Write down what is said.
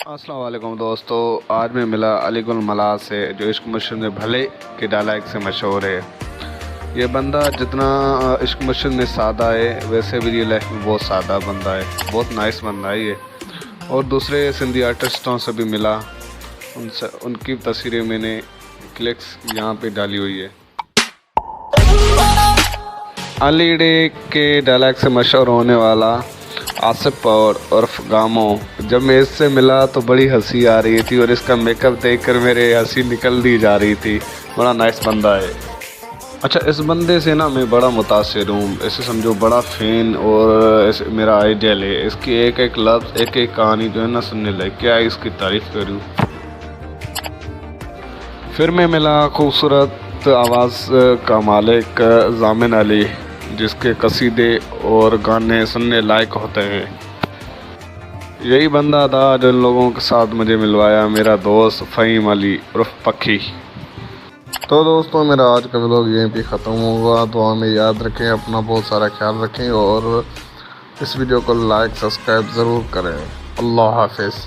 अस्सलाम वालेकुम दोस्तों, आज मैं मिला अली गुल मलाह से जो इश्क मुश्किल में भले के डायलॉग से मशहूर है। ये बंदा जितना इश्क मुश्किल में सादा है वैसे भी रियल लाइफ में बहुत सादा बंदा है, बहुत नाइस बंदा है ये। और दूसरे सिंधी आर्टिस्टों से भी मिला, उनसे उनकी तस्वीरें मैंने क्लिक्स यहाँ पे डाली हुई है। अली डे के डायलॉग से मशहूर होने वाला आसिफ पौर उर्फ गामो, जब मैं इससे मिला तो बड़ी हंसी आ रही थी और इसका मेकअप देखकर मेरे हंसी निकल दी जा रही थी। बड़ा नाइस बंदा है। अच्छा, इस बंदे से ना मैं बड़ा मुतासिर हूँ, ऐसे समझो बड़ा फैन और मेरा आइडियल है। इसकी एक एक लफ्ज़ एक एक कहानी जो है ना सुनने लगे, क्या इसकी तारीफ़ करूँ। फिर मैं मिला खूबसूरत आवाज़ का मालिक जामिन अली, जिसके कसीदे और गाने सुनने लायक होते हैं। यही बंदा था जो इन लोगों के साथ मुझे मिलवाया, मेरा दोस्त फ़हीम अली उर्फ पक्की। तो दोस्तों, मेरा आज का व्लॉग यहीं पे ख़त्म होगा। दुआ में याद रखें, अपना बहुत सारा ख्याल रखें और इस वीडियो को लाइक सब्सक्राइब ज़रूर करें। अल्लाह हाफ़िज़।